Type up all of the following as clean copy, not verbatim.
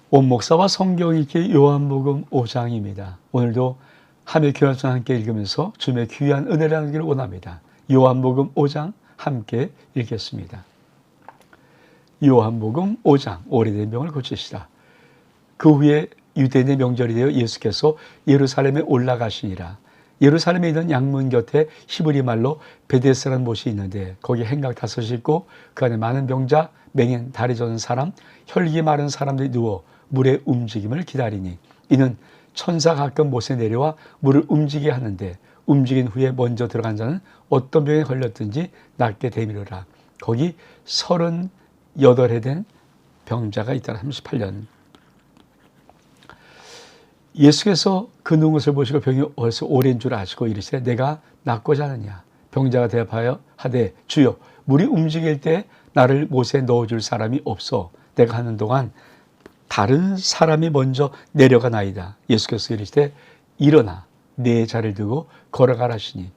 온 목사와 성경 읽기 요한복음 5장입니다. 오늘도 함께 교환son 함께 읽으면서 주님의 귀한 은혜를 나누기를 원합니다. 요한복음 5장 함께 읽겠습니다. 요한복음 5장 오래된 병을 고치시다. 그 후에 유대인의 명절이 되어 예수께서 예루살렘에 올라가시니라. 예루살렘에 있는 양문 곁에 히브리 말로 베데스라는 곳이 있는데 거기 행각 5이 있고 그 안에 많은 병자, 맹인, 다리 저는 사람, 혈기 마른 사람들이 누워 물의 움직임을 기다리니 이는 천사가 가끔 못에 내려와 물을 움직이게 하는데 움직인 후에 먼저 들어간 자는 어떤 병에 걸렸든지 낫게 되미르라. 거기 38해 된 병자가 있더라. 38년. 예수께서 그 누운 것을 보시고 병이 벌써 오랜 줄 아시고 이르시되 내가 낫고자 하느냐. 병자가 대답하여 하되 주여 물이 움직일 때 나를 못에 넣어줄 사람이 없어 내가 하는 동안 다른 사람이 먼저 내려가나이다. 예수께서 이르시되 일어나 내 자리를 두고 걸어가라 하시니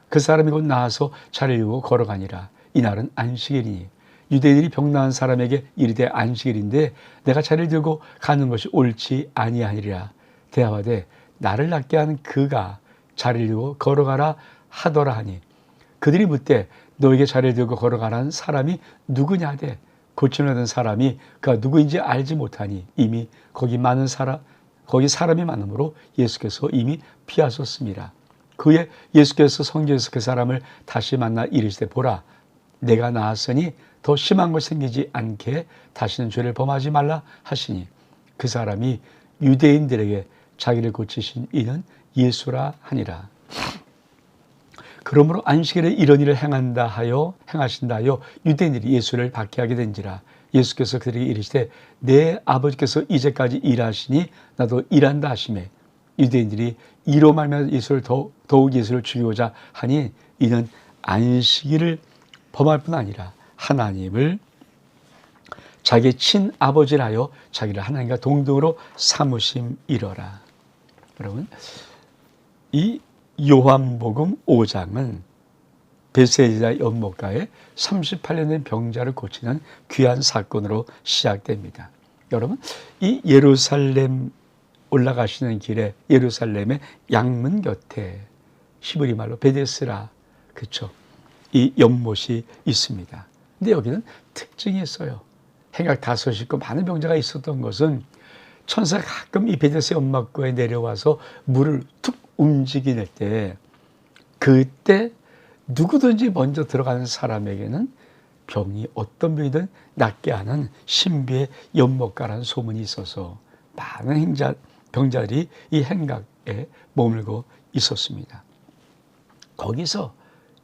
그 사람이 곧 나와서 자리를 두고 걸어가니라. 이날은 안식일이니 유대인들이 병 나은 사람에게 이르되 안식일인데 내가 자리를 들고 가는 것이 옳지 아니하니라. 대답하되 나를 낫게 하는 그가 자리를 들고 걸어가라 하더라 하니 그들이 묻되 너에게 자리를 들고 걸어가라는 사람이 누구냐 하되 고침을 하던 사람이 그가 누구인지 알지 못하니 이미 거기 사람이 많으므로 예수께서 이미 피하셨습니다. 그에 예수께서 성경에서 그 사람을 다시 만나 이르시되 보라 내가 나았으니 더 심한 것이 생기지 않게 다시는 죄를 범하지 말라 하시니 그 사람이 유대인들에게 자기를 고치신 이는 예수라 하니라. 그러므로 안식일에 이런 일을 행하신다 하여 유대인들이 예수를 박해하게 된지라. 예수께서 그들에게 이르시되 내 아버지께서 이제까지 일하시니 나도 일한다 하시매 유대인들이 이로 말미암아 예수를 더욱 예수를 죽이고자 하니 이는 안식일을 범할 뿐 아니라 하나님을 자기 친아버지라 하여 자기를 하나님과 동등으로 삼으심이러라. 여러분 이 요한복음 5장은 베세다 연못가에 38년 된 병자를 고치는 귀한 사건으로 시작됩니다. 여러분 이 예루살렘 올라가시는 길에 예루살렘의 양문 곁에 히브리 말로 베데스라 그렇죠. 이 연못이 있습니다. 근데 여기는 특징이 있어요. 행각 5이 있고 많은 병자가 있었던 것은 천사가 가끔 이 베데스 연못가에 내려와서 물을 툭 움직일 때 그때 누구든지 먼저 들어가는 사람에게는 병이 어떤 병이든 낫게 하는 신비의 연못가라는 소문이 있어서 많은 병자들이 이 행각에 머물고 있었습니다. 거기서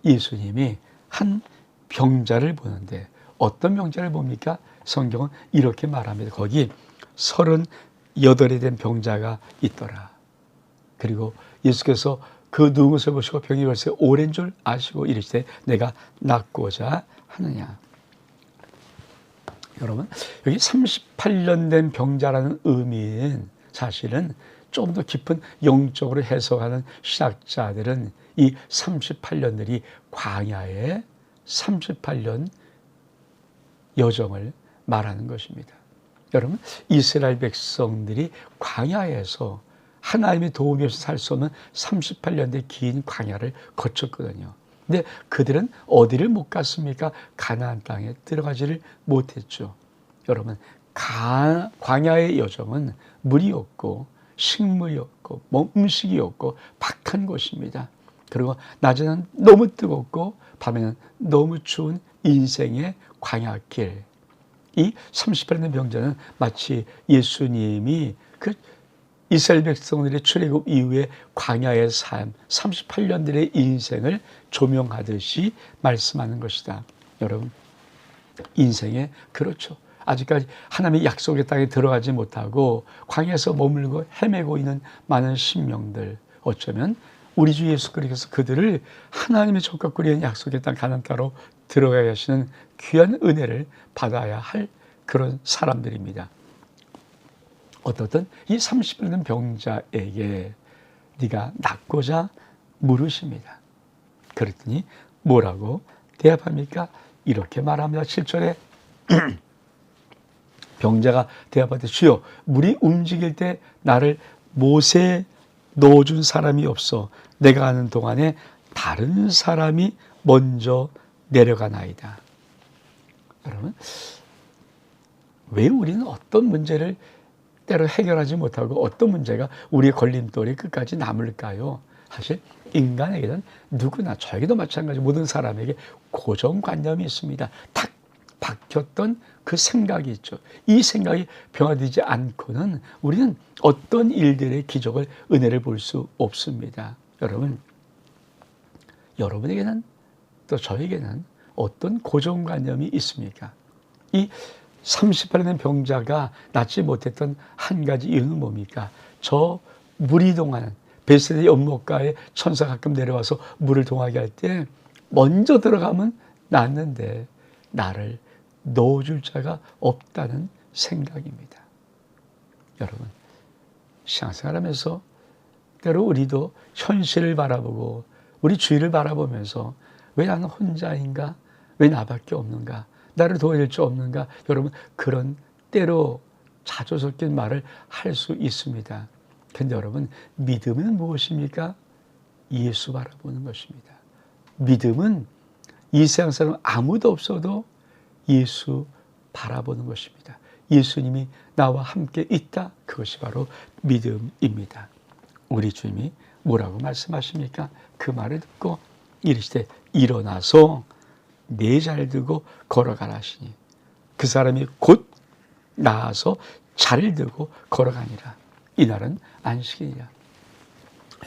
예수님이 한 병자를 보는데 어떤 병자를 봅니까? 성경은 이렇게 말합니다. 거기 38에 된 병자가 있더라. 그리고 예수께서 그 누운 것을 보시고 병이 벌써 오랜 줄 아시고 이르시되 내가 낫고자 하느냐. 여러분 여기 38년 된 병자라는 의미는 사실은 좀 더 깊은 영적으로 해석하는 신학자들은 이 38년들이 광야의 38년 여정을 말하는 것입니다. 여러분 이스라엘 백성들이 광야에서 하나님의 도움이 없이 살 수 없는 38년의 긴 광야를 거쳤거든요. 근데 그들은 어디를 못 갔습니까? 가나안 땅에 들어가지를 못했죠. 여러분 광야의 여정은 물이 없고 식물이 없고 음식이 없고 박한 곳입니다. 그리고 낮에는 너무 뜨겁고 밤에는 너무 추운 인생의 광야길. 이 38년 병자는 마치 예수님이 그 이스라엘 백성들의 출애굽 이후에 광야의 삶, 38년들의 인생을 조명하듯이 말씀하는 것이다. 여러분, 인생에 그렇죠. 아직까지 하나님의 약속의 땅에 들어가지 못하고 광야에서 머물고 헤매고 있는 많은 심령들, 어쩌면 우리 주 예수 그리스도께서 그들을 하나님의 족같고 이른 약속의 땅 가나안 땅으로 들어가게 하시는 귀한 은혜를 받아야 할 그런 사람들입니다. 어떻든 이 30년 된 병자에게 네가 낫고자 물으십니다. 그랬더니 뭐라고 대답합니까? 이렇게 말합니다. 7절에 병자가 대답하되 주여 물이 움직일 때 나를 못에 넣어준 사람이 없어 내가 가는 동안에 다른 사람이 먼저 내려가나이다. 여러분, 왜 우리는 어떤 문제를 때로 해결하지 못하고 어떤 문제가 우리의 걸림돌이 끝까지 남을까요? 사실 인간에게는 누구나, 저에게도 마찬가지, 모든 사람에게 고정관념이 있습니다. 탁 박혔던 그 생각이 있죠. 이 생각이 변화되지 않고는 우리는 어떤 일들의 기적을, 은혜를 볼 수 없습니다. 여러분에게는 또 저에게는 어떤 고정관념이 있습니까? 이 38년 된 병자가 낫지 못했던 한 가지 이유는 뭡니까? 저 물이 동하는 베세다 연못가에 천사가 가끔 내려와서 물을 동하게 할 때 먼저 들어가면 낫는데 나를 넣어줄 자가 없다는 생각입니다. 여러분, 신앙생활하면서 때로 우리도 현실을 바라보고 우리 주위를 바라보면서 왜 나는 혼자인가? 왜 나밖에 없는가? 나를 도와줄 수 없는가? 여러분, 그런 때로 자주 섞인 말을 할 수 있습니다. 그런데 여러분, 믿음은 무엇입니까? 예수 바라보는 것입니다. 믿음은 이 세상 사람 아무도 없어도 예수 바라보는 것입니다. 예수님이 나와 함께 있다. 그것이 바로 믿음입니다. 우리 주님이 뭐라고 말씀하십니까? 그 말을 듣고 이르시되 일어나서 내 자리를 들고 걸어가라 하시니 그 사람이 곧 나아서 자리를 들고 걸어가니라. 이날은 안식이니라.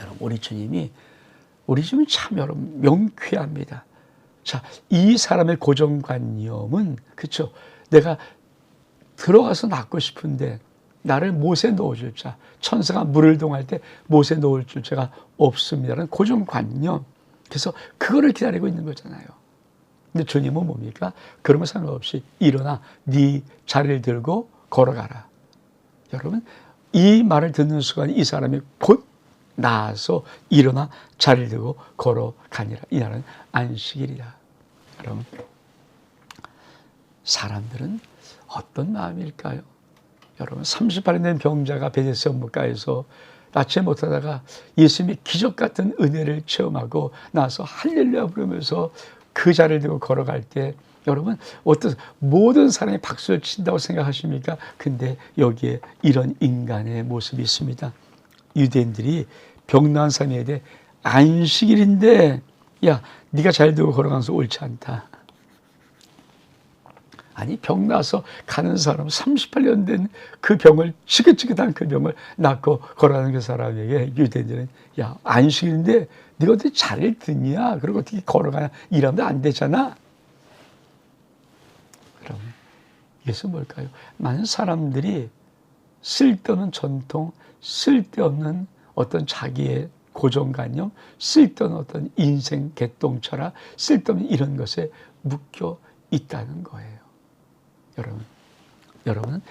여러분, 우리 주님은 참 여러분 명쾌합니다. 자, 이 사람의 고정관념은, 그렇죠? 내가 들어가서 낫고 싶은데 나를 못에 넣어줄 자, 천사가 물을 동할 때 못에 넣어줄 자가 없습니다라는 고정관념. 그래서 그거를 기다리고 있는 거잖아요. 근데 주님은 뭡니까? 그러면 상관없이 일어나 네 자리를 들고 걸어가라. 여러분, 이 말을 듣는 순간 이 사람이 곧 나아서 일어나 자리를 들고 걸어가니라. 이날은 안식일이라. 여러분, 사람들은 어떤 마음일까요? 여러분, 38년 된 병자가 베데스다 연못가에서 낫지 못하다가 예수님의 기적 같은 은혜를 체험하고 나서 할렐루야 부르면서 그 자리를 들고 걸어갈 때 여러분, 어떤 모든 사람이 박수를 친다고 생각하십니까? 근데 여기에 이런 인간의 모습이 있습니다. 유대인들이 병 나은 사람에 대해 안식일인데 야, 네가 잘 들고 걸어가면서 옳지 않다. 아니, 병 나서 가는 사람, 38년 된 그 병을, 지긋지긋한 그 병을 낫고 걸어가는 그 사람에게 유대인들은 야, 안식일인데 네가 어떻게 자리를 듣냐? 그리고 어떻게 걸어가냐? 이러면 안 되잖아. 그럼 이것은 뭘까요? 많은 사람들이 쓸데없는 전통, 쓸데없는 어떤 자기의 고정관념, 쓸데없는 어떤 인생 개똥철학, 쓸데없는 이런 것에 묶여 있다는 거예요. 여러분은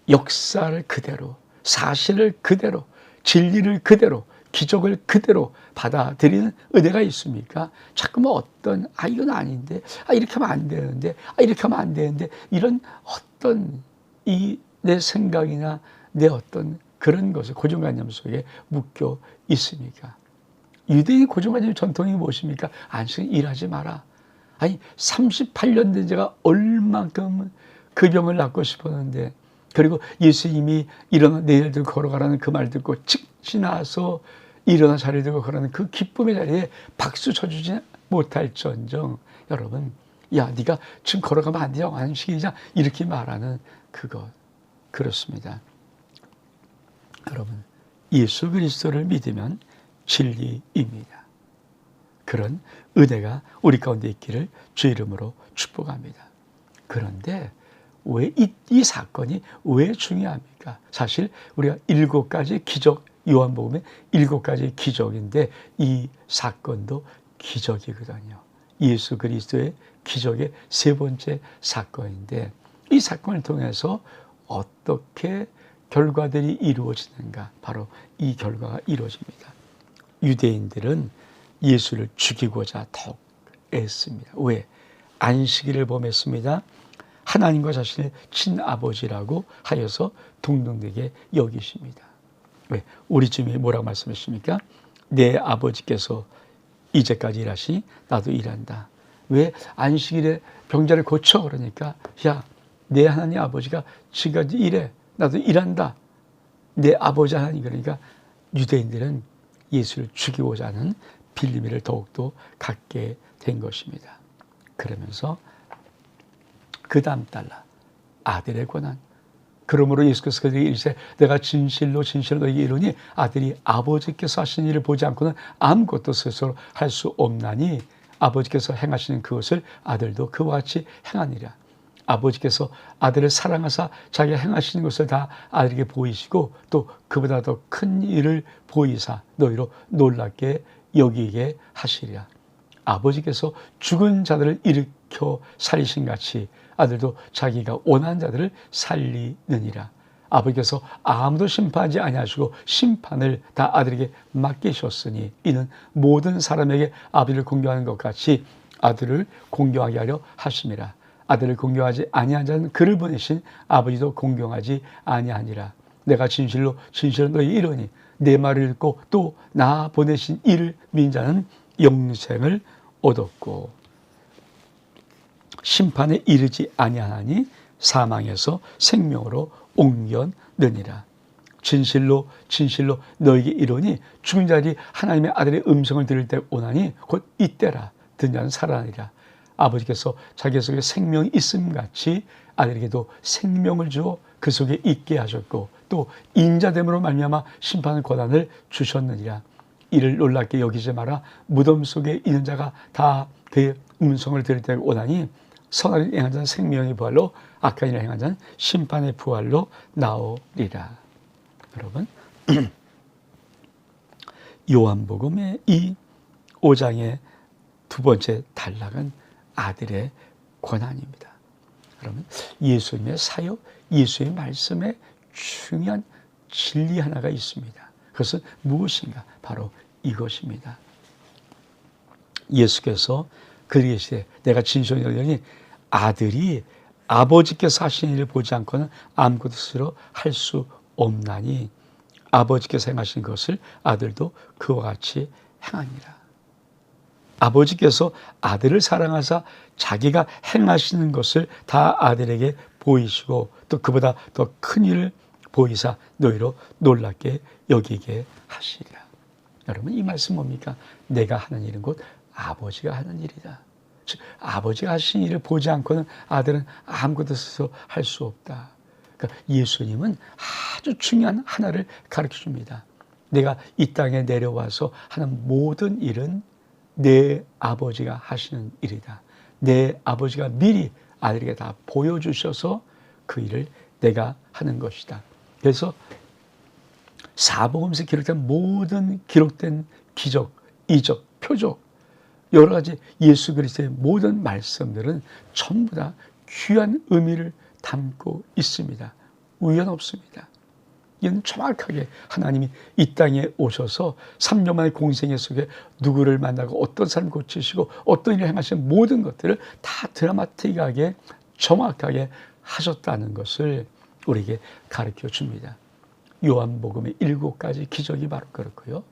역사를 그대로, 사실을 그대로, 진리를 그대로, 기적을 그대로 받아들이는 은혜가 있습니까? 자꾸만 어떤, 이건 아닌데, 이렇게 하면 안 되는데, 이렇게 하면 안 되는데, 이런 어떤 내 생각이나 내 어떤 그런 것을 고정관념 속에 묶여 있습니까? 유대인의 고정관념 전통이 무엇입니까? 안식일 일하지 마라. 아니, 38년 된 제가 얼만큼 그 병을 낫고 싶었는데, 그리고 예수님이 일어나 내일 들고 걸어가라는 그 말 듣고 즉시 나서 일어나 자리를 들고 걸어가는 그 기쁨의 자리에 박수 쳐주지 못할지언정, 여러분, 야, 네가 지금 걸어가면 안 되냐, 안식이자, 이렇게 말하는 그것, 그렇습니다. 여러분, 예수 그리스도를 믿으면 진리입니다. 그런 은혜가 우리 가운데 있기를 주 이름으로 축복합니다. 그런데 왜 이 사건이 왜 중요합니까? 사실 우리가 7가지 기적, 요한복음의 7가지 기적인데 이 사건도 기적이거든요. 예수 그리스도의 기적의 3번째 사건인데 이 사건을 통해서 어떻게 결과들이 이루어지는가? 바로 이 결과가 이루어집니다. 유대인들은 예수를 죽이고자 더욱 애씁니다. 왜? 안식일을 범했습니다. 하나님과 자신의 친아버지라고 하여서 동등되게 여기십니다. 왜? 우리쯤에 뭐라고 말씀하십니까? 내 아버지께서 이제까지 일하시니 나도 일한다. 왜? 안식일에 병자를 고쳐. 그러니까 야, 내 하나님 아버지가 지금까지 일해. 나도 일한다. 내 아버지 하나님. 그러니까 유대인들은 예수를 죽이고자 하는 빌미를 더욱더 갖게 된 것입니다. 그러면서 그 다음 달라 아들의 권한. 그러므로 예수께서 그들에게 이르시되 내가 진실로 너에게 이르니 아들이 아버지께서 하신 일을 보지 않고는 아무것도 스스로 할 수 없나니 아버지께서 행하시는 그것을 아들도 그와 같이 행하니라. 아버지께서 아들을 사랑하사 자기가 행하시는 것을 다 아들에게 보이시고 또 그보다 더 큰 일을 보이사 너희로 놀랍게 여기게 하시리라. 아버지께서 죽은 자들을 일으켜 살리신 같이 아들도 자기가 원하는 자들을 살리느니라. 아버지께서 아무도 심판하지 아니하시고 심판을 다 아들에게 맡기셨으니 이는 모든 사람에게 아버지를 공경하는 것 같이 아들을 공경하게 하려 하심이라. 아들을 공경하지 아니한 자는 그를 보내신 아버지도 공경하지 아니하니라. 내가 진실로 너희에게 이르니 내 말을 듣고 또 나 보내신 이를 믿는 자는 영생을 얻었고 심판에 이르지 아니하니 사망에서 생명으로 옮겨느니라. 진실로 너에게 이르니 죽은 자들이 하나님의 아들의 음성을 들을 때 오나니 곧 이때라. 듣는 자는 살아나리라. 아버지께서 자기 속에 생명이 있음 같이 아들에게도 생명을 주어 그 속에 있게 하셨고 또 인자됨으로 말미암아 심판의 권한을 주셨느니라. 이를 놀랍게 여기지 마라. 무덤 속에 있는 자가 다 그의 음성을 들을 때 오나니 선한 일을 행한 자는 생명의 부활로 악한 일을 행한 자는 심판의 부활로 나오리라. 여러분 요한복음의 이 5장의 두 번째 단락은 아들의 권한입니다. 그러면 예수님의 사역, 예수의 말씀에 중요한 진리 하나가 있습니다. 그것은 무엇인가? 바로 이것입니다. 예수께서 그러시되 내가 진실로 너희에게 아들이 아버지께서 하신 일을 보지 않고는 아무것도 스스로 할 수 없나니 아버지께서 행하신 것을 아들도 그와 같이 행하니라. 아버지께서 아들을 사랑하사 자기가 행하시는 것을 다 아들에게 보이시고 또 그보다 더 큰 일을 보이사 너희로 놀랍게 여기게 하시리라. 여러분 이 말씀 뭡니까? 내가 하는 일은 곧 아버지가 하는 일이다. 즉 아버지가 하신 일을 보지 않고는 아들은 아무것도 스스로 할 수 없다. 그러니까 예수님은 아주 중요한 하나를 가르쳐 줍니다. 내가 이 땅에 내려와서 하는 모든 일은 내 아버지가 하시는 일이다. 내 아버지가 미리 아들에게 다 보여주셔서 그 일을 내가 하는 것이다. 그래서 사복음서에 기록된 모든 기록된 기적, 이적, 표적 여러 가지 예수 그리스도의 모든 말씀들은 전부 다 귀한 의미를 담고 있습니다. 우연 없습니다. 이는 정확하게 하나님이 이 땅에 오셔서 3년 만의 공생애 속에 누구를 만나고 어떤 사람을 고치시고 어떤 일을 행하시는 모든 것들을 다 드라마틱하게 정확하게 하셨다는 것을 우리에게 가르쳐 줍니다. 요한복음의 7가지 기적이 바로 그렇고요.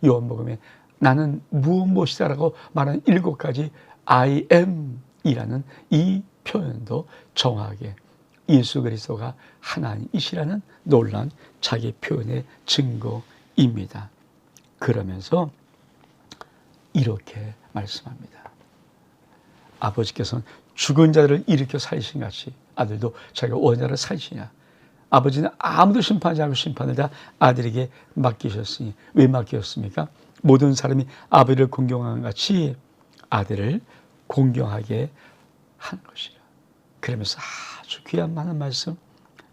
요한복음에 나는 무엇이다라고 말하는 7가지 I am 이라는 이 표현도 정확하게 예수 그리스도가 하나님이시라는 놀라운 자기 표현의 증거입니다. 그러면서 이렇게 말씀합니다. 아버지께서는 죽은 자들을 일으켜 살리신 같이 아들도 자기가 원하는 자를 살리시냐. 아버지는 아무도 심판하지 않고 심판을 다 아들에게 맡기셨으니 왜 맡기셨습니까? 모든 사람이 아버지를 공경하는 같이 아들을 공경하게 한 것이라. 그러면서 아주 귀한 많은 말씀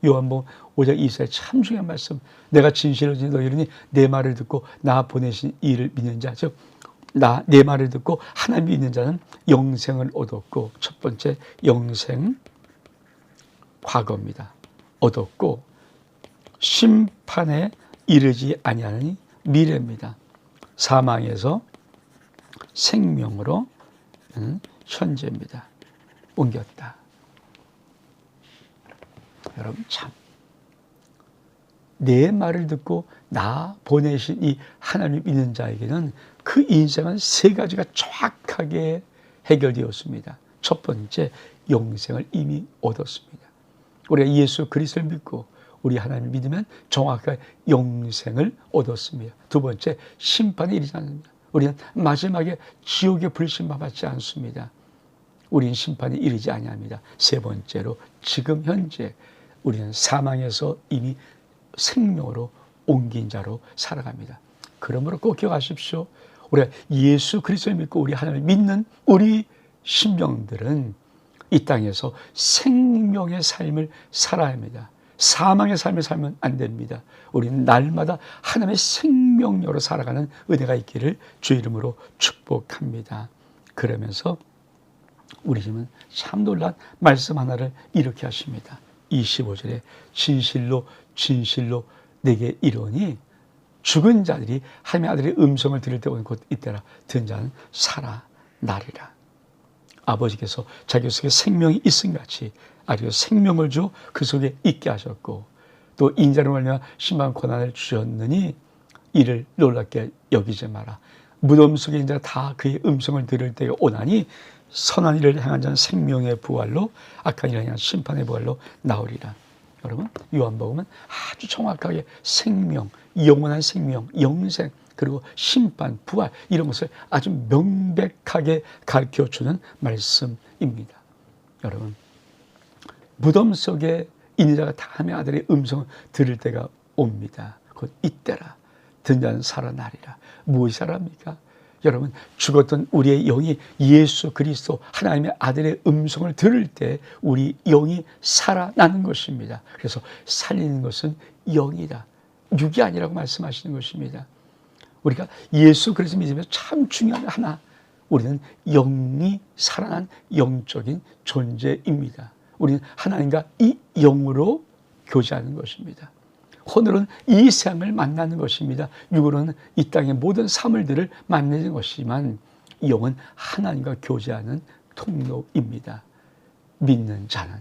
요한복음 5장 2절에 참 중요한 말씀 내가 진실로 너희는 내 말을 듣고 나 보내신 이를 믿는 자 즉 내 말을 듣고 하나님 믿는 자는 영생을 얻었고 첫 번째 영생 과거입니다. 얻었고 심판에 이르지 아니하니 미래입니다. 사망에서 생명으로 현재입니다. 옮겼다. 여러분 참 내 말을 듣고 나 보내신 이 하나님 믿는 자에게는 그 인생은 세 가지가 정확하게 해결되었습니다. 첫 번째, 영생을 이미 얻었습니다. 우리가 예수 그리스도를 믿고 우리 하나님을 믿으면 정확하게 영생을 얻었습니다. 두 번째, 심판에 이르지 않습니다. 우리는 마지막에 지옥의 불신만 받지 않습니다. 우리는 심판에 이르지 아니합니다. 세 번째로, 지금 현재 우리는 사망에서 이미 생명으로 옮긴 자로 살아갑니다. 그러므로 꼭 기억하십시오. 우리가 예수 그리스도를 믿고 우리 하나님을 믿는 우리 심령들은 이 땅에서 생명의 삶을 살아야 합니다. 사망의 삶을 살면 안 됩니다. 우리는 날마다 하나님의 생명력으로 살아가는 은혜가 있기를 주 이름으로 축복합니다. 그러면서 우리 주님은 참 놀란 말씀 하나를 이렇게 하십니다. 25절에 진실로 진실로 내게 이르노니 죽은 자들이 하나님의 아들의 음성을 들을 때 오는 곧 이때라. 듣는 자는 살아나리라. 아버지께서 자기 속에 생명이 있음 같이 아주 생명을 주 그 속에 있게 하셨고 또 인자로 말미암아 심판 고난을 주셨느니 이를 놀랍게 여기지 마라. 무덤 속에 인자가 다 그의 음성을 들을 때가 오나니 선한 일을 행한 자는 생명의 부활로 악한 일을 행한 심판의 부활로 나오리라. 여러분 요한복음은 아주 정확하게 생명, 영원한 생명, 영생 그리고 심판, 부활 이런 것을 아주 명백하게 가르쳐주는 말씀입니다. 여러분 무덤 속에 인자가 다 하나님의 아들의 음성을 들을 때가 옵니다. 곧 이때라. 듣는 자는 살아나리라. 무엇이 살아납니까? 여러분 죽었던 우리의 영이 예수 그리스도 하나님의 아들의 음성을 들을 때 우리 영이 살아나는 것입니다. 그래서 살리는 것은 영이다. 육이 아니라고 말씀하시는 것입니다. 우리가 예수 그리스도 믿으면 참 중요한 하나, 우리는 영이 살아난 영적인 존재입니다. 우리는 하나님과 이 영으로 교제하는 것입니다. 혼으로는 이 세상을 만나는 것입니다. 육으로는 이 땅의 모든 사물들을 만나는 것이지만 영은 하나님과 교제하는 통로입니다. 믿는 자는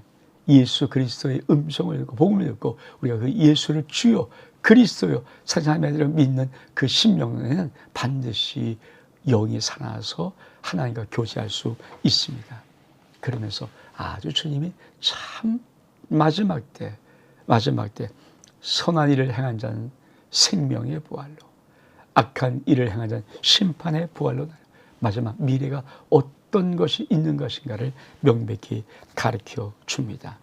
예수 그리스도의 음성을 듣고 복음을 듣고 우리가 그 예수를 주요 그리스도요 사실 하나님의 아들을 믿는 그 심령에는 반드시 영이 살아나서 하나님과 교제할 수 있습니다. 그러면서 아주 주님이 참 마지막 때 선한 일을 행한 자는 생명의 부활로 악한 일을 행한 자는 심판의 부활로 마지막 미래가 어떤 것이 있는 것인가를 명백히 가르쳐 줍니다.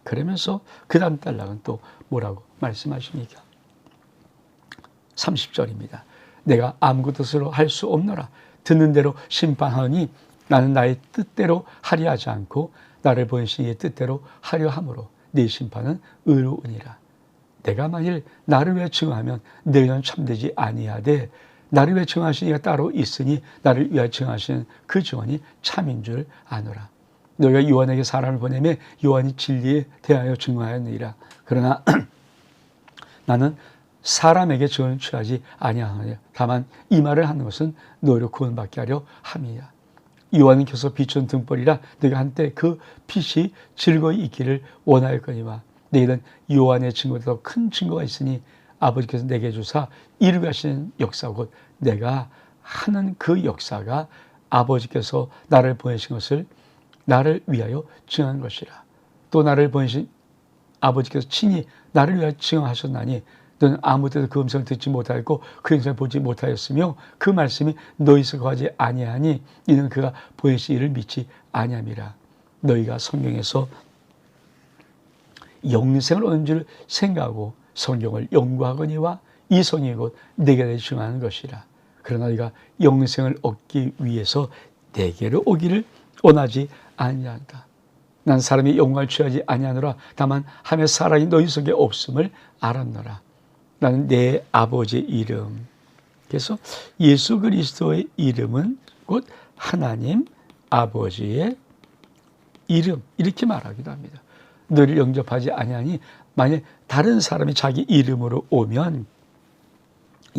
그러면서 그 다음 단락은 또 뭐라고 말씀하십니까? 30절입니다. 내가 아무것도 스스로 할 수 없노라. 듣는 대로 심판하니 나는 나의 뜻대로 하려 하지 않고 나를 보내신 이의 뜻대로 하려 함으로 네 심판은 의로우니라. 내가 만일 나를 위해 증언하면 너희는 참되지 아니하되 나를 위해 증언하신 이가 따로 있으니 나를 위하여 증언하시는 그 증언이 참인 줄 아노라. 너희가 요한에게 사람을 보내매 요한이 진리에 대하여 증언하였느니라. 그러나 나는 사람에게 증언을 취하지 아니하노라. 다만 이 말을 하는 것은 너희를 구원받게 하려 함이라. 요한은 켜서 비춘 등불이라 너희가 한때 그 빛이 즐거이 있기를 원하였거니와 너희는 요한의 증거보다 더 큰 증거가 있으니 아버지께서 내게 주사 이루게 하시는 역사 곧 내가 하는 그 역사가 아버지께서 나를 보내신 것을 나를 위하여 증언한 것이라. 또 나를 보내신 아버지께서 친히 나를 위하여 증언하셨나니 너는 아무 때도 그 음성을 듣지 못하였고 그 음성을 보지 못하였으며 그 말씀이 너희에서 거하지 아니하니 이는 그가 보내신 이를 믿지 아니함이라. 너희가 성경에서 영생을 얻는 줄 생각하고 성경을 연구하거니와 이 성경이 곧 내게 대해 증언하는 것이라. 그러나 너희가 영생을 얻기 위해서 내게로 오기를 원하지 아니한다. 난 사람이 영광을 취하지 아니하노라. 다만 하며 사랑이 너희 속에 없음을 알았노라. 나는 내 아버지의 이름. 그래서 예수 그리스도의 이름은 곧 하나님 아버지의 이름 이렇게 말하기도 합니다. 너를 영접하지 아니하니 만약 다른 사람이 자기 이름으로 오면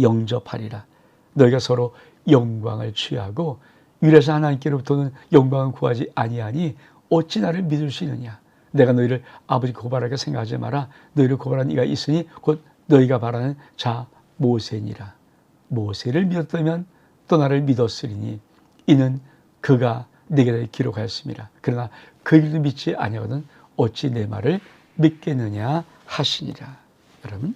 영접하리라. 너희가 서로 영광을 취하고 유일하신 하나님께로부터는 영광을 구하지 아니하니 어찌 나를 믿을 수 있느냐. 내가 너희를 아버지 고발하게 생각하지 마라. 너희를 고발한 이가 있으니 곧 너희가 바라는 자 모세니라. 모세를 믿었다면 또 나를 믿었으리니 이는 그가 내게 대해 기록하였습니다. 그러나 그 일도 믿지 아니하거든 어찌 내 말을 믿겠느냐 하시니라. 여러분,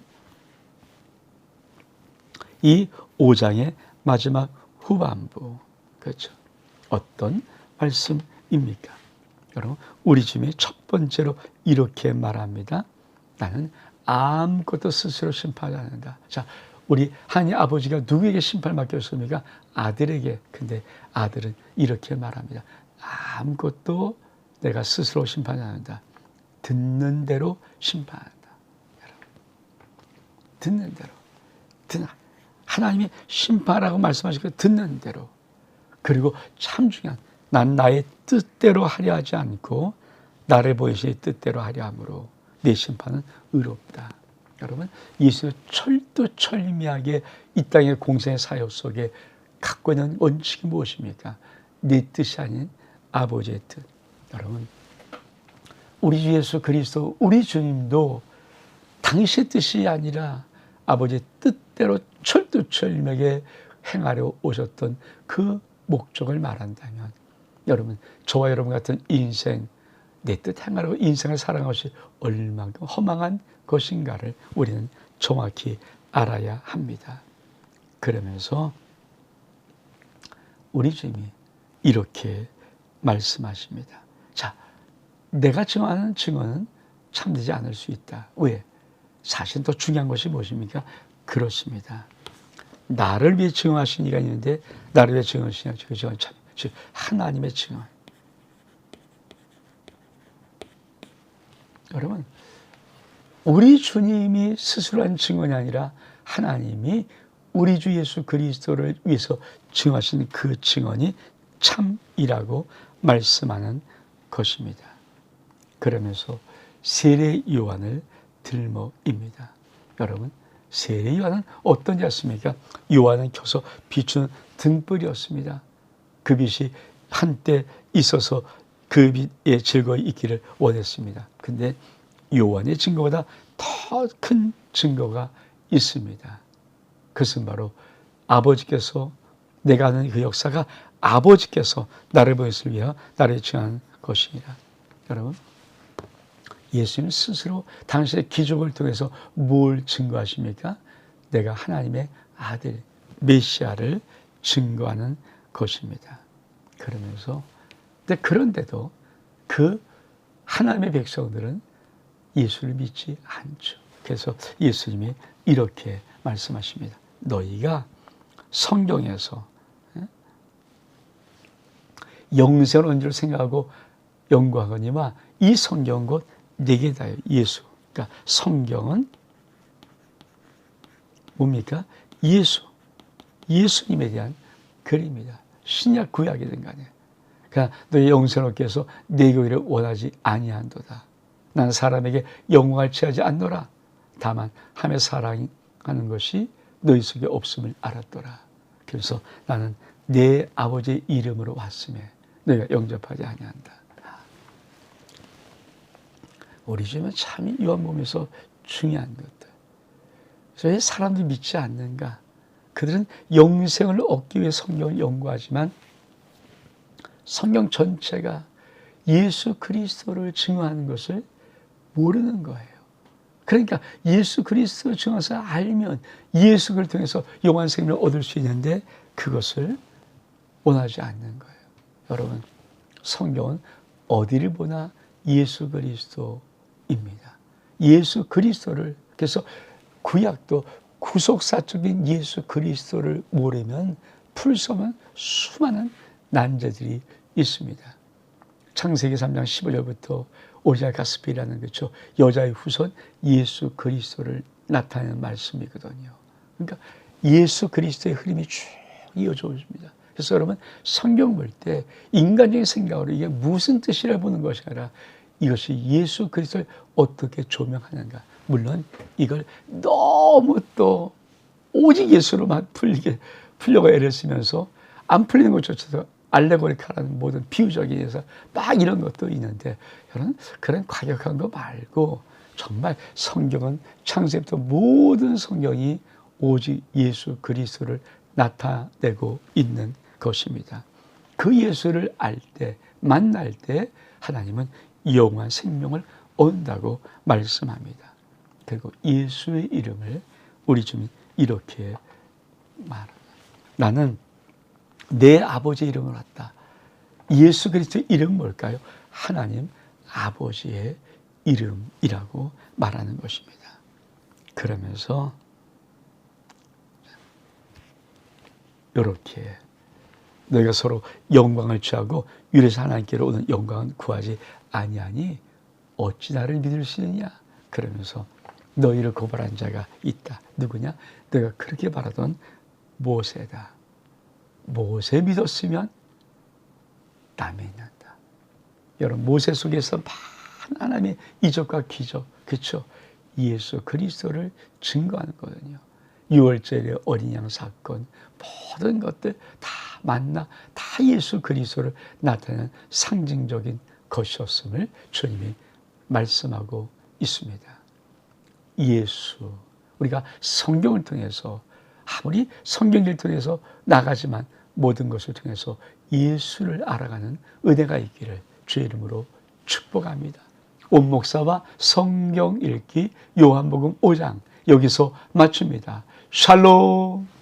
이 5장의 마지막 후반부, 그렇죠? 어떤 말씀입니까? 여러분, 우리 주님이 첫 번째로 이렇게 말합니다. 나는 아무것도 스스로 심판하지 않는다. 자, 우리 하나님 아버지가 누구에게 심판을 맡겼습니까? 아들에게. 근데 아들은 이렇게 말합니다. 아무것도 내가 스스로 심판하지 않는다. 듣는 대로 심판한다. 여러분, 듣는 대로. 하나님이 심판하라고 말씀하시고 듣는 대로. 그리고 참 중요한, 난 나의 뜻대로 하려 하지 않고 나를 보이시의 뜻대로 하려 함으로 내 심판은 의롭다. 여러분, 예수는 철두철미하게 이 땅의 공생의 사역 속에 갖고 있는 원칙이 무엇입니까? 내 뜻이 아닌 아버지의 뜻. 여러분, 우리 주 예수 그리스도, 우리 주님도 당신의 뜻이 아니라 아버지의 뜻대로 철두철미하게 행하려 오셨던 그 목적을 말한다면, 여러분, 저와 여러분 같은 인생, 내 뜻 행하려고 인생을 살아가는 것이 얼마만큼 허망한 것인가를 우리는 정확히 알아야 합니다. 그러면서 우리 주님이 이렇게 말씀하십니다. 자, 내가 증언하는 증언은 참되지 않을 수 있다. 왜? 사실 더 중요한 것이 무엇입니까? 그렇습니다. 나를 위해 증언하신 이가 있는데 나를 위해 증언하신 그 증언 참, 즉 하나님의 증언. 여러분, 우리 주님이 스스로 한 증언이 아니라 하나님이 우리 주 예수 그리스도를 위해서 증언하신 그 증언이 참이라고 말씀하는 것입니다. 그러면서 세례 요한을 들먹입니다. 여러분, 세례 요한은 어떤 자였습니까? 요한은 켜서 비추는 등불이었습니다. 그 빛이 한때 있어서 그 빛에 즐거이 있기를 원했습니다. 근데 요한의 증거보다 더 큰 증거가 있습니다. 그것은 바로 아버지께서, 내가 아는 그 역사가 아버지께서 나를 보였을 위하여 나를 증언한 것이니라. 여러분, 예수님 스스로 당신의 기적을 통해서 뭘 증거하십니까? 내가 하나님의 아들 메시아를 증거하는 것입니다. 그러면서 그런데도 그 하나님의 백성들은 예수를 믿지 않죠. 그래서 예수님이 이렇게 말씀하십니다. 너희가 성경에서 영생을 온 줄 생각하고 연구하거니와 이 성경은 곧 내게 다요. 예수. 그러니까 성경은 뭡니까? 예수님에 대한 글입니다. 신약 구약이든 간에. 그러니까 너희 영생을 얻기 위해서 내 교회를 원하지 아니한도다. 나는 사람에게 영광을 취하지 않노라. 다만 하며 사랑하는 것이 너희 속에 없음을 알았더라. 그래서 나는 내 아버지의 이름으로 왔음에 너희가 영접하지 아니한다. 우리 주님은 참 요한복음에서 중요한 것들. 그래서 왜 사람들이 믿지 않는가? 그들은 영생을 얻기 위해 성경을 연구하지만 성경 전체가 예수 그리스도를 증언하는 것을 모르는 거예요. 그러니까 예수 그리스도를 증언해서 알면 예수 그리스도를 통해서 영원한 생명을 얻을 수 있는데 그것을 원하지 않는 거예요. 여러분, 성경은 어디를 보나 예수 그리스도입니다. 예수 그리스도를, 그래서 구약도 구속사적인 예수 그리스도를 모르면 풀 수 없는 수많은 난제들이 있습니다. 창세기 3장 15절부터 오리지널 가스펠이라는 거죠. 여자의 후손 예수 그리스도를 나타내는 말씀이거든요. 그러니까 예수 그리스도의 흐름이 쭉 이어져 있습니다. 그래서 여러분, 성경 볼 때 인간적인 생각으로 이게 무슨 뜻이라 보는 것이 아니라 이것이 예수 그리스도를 어떻게 조명하는가. 물론 이걸 너무 또 오직 예수로만 풀려고 애를 쓰면서 안 풀리는 것조차도 알레고리카라는 모든 비유적인 에서 막 이런 것도 있는데 여러분 그런 과격한 거 말고 정말 성경은 창세부터 모든 성경이 오직 예수 그리스도를 나타내고 있는 것입니다. 그 예수를 알 때, 만날 때 하나님은 영원한 생명을 얻는다고 말씀합니다. 그리고 예수의 이름을 우리 좀 이렇게 말합니다. 나는 내 아버지 이름을 왔다. 예수 그리스도의 이름은 뭘까요? 하나님 아버지의 이름이라고 말하는 것입니다. 그러면서 이렇게 너희가 서로 영광을 취하고 유래서 하나님께로 오는 영광은 구하지 아니하니 어찌 나를 믿을 수 있느냐? 그러면서 너희를 고발한 자가 있다. 누구냐? 너희가 그렇게 바라던 모세다. 모세 믿었으면 나 믿는다. 여러분 모세 속에서 많은 하나님의 이적과 기적, 그렇죠? 예수 그리스도를 증거하는 거거든요. 6월절의 어린 양 사건, 모든 것들 다 만나 다 예수 그리스도를 나타내는 상징적인 것이었음을 주님이 말씀하고 있습니다. 예수, 우리가 성경을 통해서 아무리 성경을 통해서 나가지만 모든 것을 통해서 예수를 알아가는 은혜가 있기를 주의 이름으로 축복합니다. 온 목사와 성경 읽기 요한복음 5장 여기서 마칩니다. 샬롬.